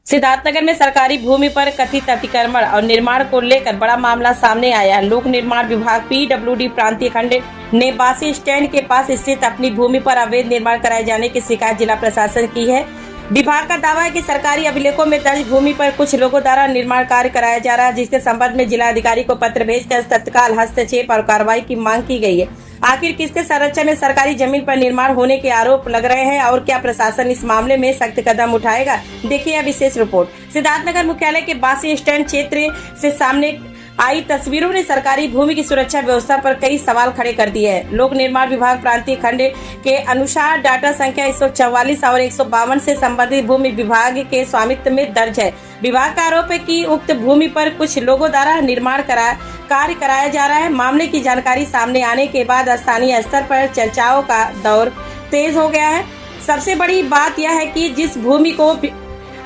सिद्धार्थनगर में सरकारी भूमि पर कथित अतिक्रमण और निर्माण को लेकर बड़ा मामला सामने आया। लोक निर्माण विभाग पीडब्ल्यूडी प्रांतीय खंड ने बासी स्टैंड के पास स्थित अपनी भूमि पर अवैध निर्माण कराए जाने की शिकायत जिला प्रशासन की है। विभाग का दावा है कि सरकारी अभिलेखों में दर्ज भूमि पर कुछ लोगों द्वारा निर्माण कार्य कराया जा रहा है, जिसके संबंध में जिला अधिकारी को पत्र भेजकर तत्काल हस्तक्षेप और कार्रवाई की मांग की गई है। आखिर किसके संरक्षण में सरकारी जमीन पर निर्माण होने के आरोप लग रहे हैं और क्या प्रशासन इस मामले में सख्त कदम उठाएगा, देखिए यह विशेष रिपोर्ट। सिद्धार्थनगर मुख्यालय के बासी स्टैंड क्षेत्र से सामने आई तस्वीरों ने सरकारी भूमि की सुरक्षा व्यवस्था पर कई सवाल खड़े कर दिए हैं। लोक निर्माण विभाग प्रांतीय खंड के अनुसार डाटा संख्या 144 और 152 से संबंधित भूमि विभाग के स्वामित्व में दर्ज है। विभाग का आरोप है कि उक्त भूमि पर कुछ लोगों द्वारा निर्माण कार्य कराया जा रहा है। मामले की जानकारी सामने आने के बाद स्थानीय स्तर पर चर्चाओं का दौर तेज हो गया है। सबसे बड़ी बात यह है कि जिस भूमि को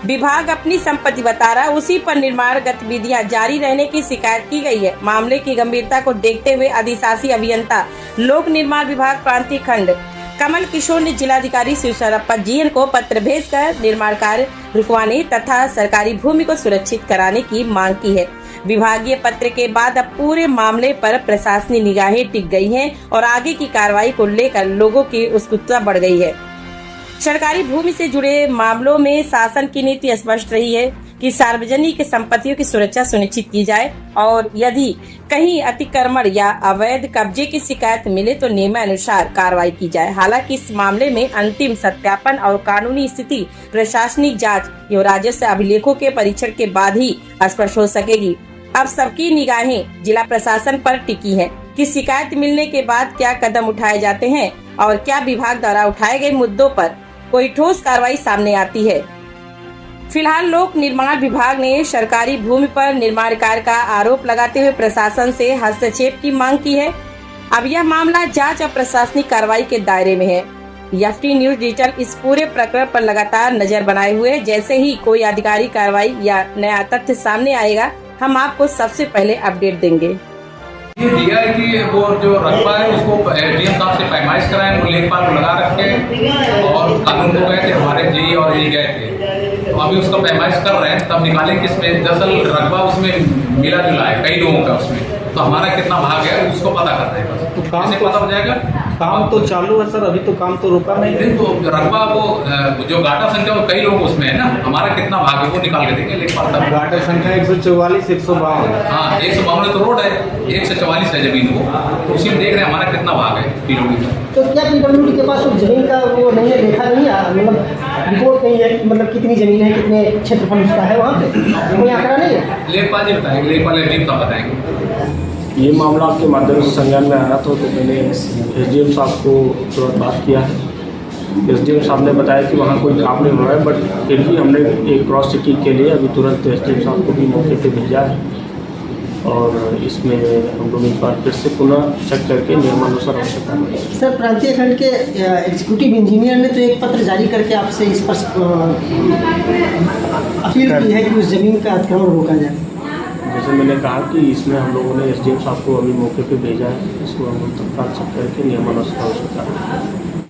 विभाग अपनी संपत्ति बता रहा है, उसी पर निर्माण गतिविधियां जारी रहने की शिकायत की गई है। मामले की गंभीरता को देखते हुए अधिशासी अभियंता लोक निर्माण विभाग प्रांतीय खंड कमल किशोर ने जिलाधिकारी शिवशरप्पा जीएन को पत्र भेजकर निर्माण कार्य रुकवाने तथा सरकारी भूमि को सुरक्षित कराने की मांग की है। विभागीय पत्र के बाद अब पूरे मामले पर प्रशासनिक निगाहें टिक गई हैं और आगे की कार्रवाई को लेकर लोगों की उत्सुकता बढ़ गई है। सरकारी भूमि से जुड़े मामलों में शासन की नीति स्पष्ट रही है कि सार्वजनिक संपत्तियों की सुरक्षा सुनिश्चित की जाए और यदि कहीं अतिक्रमण या अवैध कब्जे की शिकायत मिले तो नियमानुसार कार्रवाई की जाए। हालांकि इस मामले में अंतिम सत्यापन और कानूनी स्थिति प्रशासनिक जांच एवं राजस्व अभिलेखों के परीक्षण के बाद ही स्पष्ट हो सकेगी। अब सबकी निगाहें जिला प्रशासन पर टिकी है कि शिकायत मिलने के बाद क्या कदम उठाए जाते हैं और क्या विभाग द्वारा उठाए गए मुद्दों पर कोई ठोस कार्रवाई सामने आती है। फिलहाल लोक निर्माण विभाग ने सरकारी भूमि पर निर्माण कार्य का आरोप लगाते हुए प्रशासन से हस्तक्षेप की मांग की है। अब यह मामला जांच और प्रशासनिक कार्रवाई के दायरे में है। एफटी न्यूज डिजिटल इस पूरे प्रकरण पर लगातार नजर बनाए हुए है। जैसे ही कोई आधिकारिक कार्रवाई या नया तथ्य सामने आएगा, हम आपको सबसे पहले अपडेट देंगे। ये दिया है कि वो जो रकबा है उसको डीएम साहब से पैमाइश कराएं, वो लेखपाल को लगा रखे और कानून को गए थे, हमारे जी और ये गए थे, तो अभी उसका पैमाइश कर रहे हैं, तब निकालें किसमें दरअसल रकबा उसमें मिला जुला है कई लोगों का उसमें, तो हमारा कितना भाग है उसको पता कर रहे हैं। बस तो काम तो पता हो जाएगा। काम तो चालू है सर, अभी तो काम तो रुका नहीं है। तो रकबा वो जो गाटा संख्या वो कई लोग उसमें है ना, हमारा कितना भाग है वो निकाल के देंगे लेखपाल साहब। गाटा संख्या 144 152। हाँ 152 तो रोड है, 144 है जमीन वो, तो उसी में देख रहे हैं हमारा कितना भाग है पीडब्ल्यूडी का। तो क्या पीडब्ल्यूडी के पास उस जमीन का वो नहीं है, देखा नहीं है, मतलब रिपोर्ट नहीं है, मतलब कितनी जमीन है, कितने क्षेत्रफल उसका है वहाँ पे, कोई आंकड़ा नहीं है? लेखपाल जी बताएंगे, लेखपाल एसडीएम साहब बताएंगे। ये मामला आपके माध्यम से संज्ञान में आया था, तो मैंने एसडीएम साहब को तुरंत बात किया है। एसडीएम साहब ने बताया कि वहाँ कोई काम नहीं हो रहा है, बट फिर भी हमने एक क्रॉस चेकिंग के लिए अभी तुरंत एसडीएम साहब को भी मौके पे भेजा है और इसमें हम लोग एक बार फिर से पुनः चेक करके नियमानुसार आवश्यकता है। सर, प्रांतीय खंड के एग्जीक्यूटिव इंजीनियर ने तो एक पत्र जारी करके आपसे इस पर अपील की है कि उस जमीन का अतिक्रमण रोका जाए। जैसे मैंने कहा कि इसमें हम लोगों ने एसडीएम साहब को अभी मौके पे भेजा है, इसको हम तत्काल चेक करके नियमानुसार आवश्यकता है।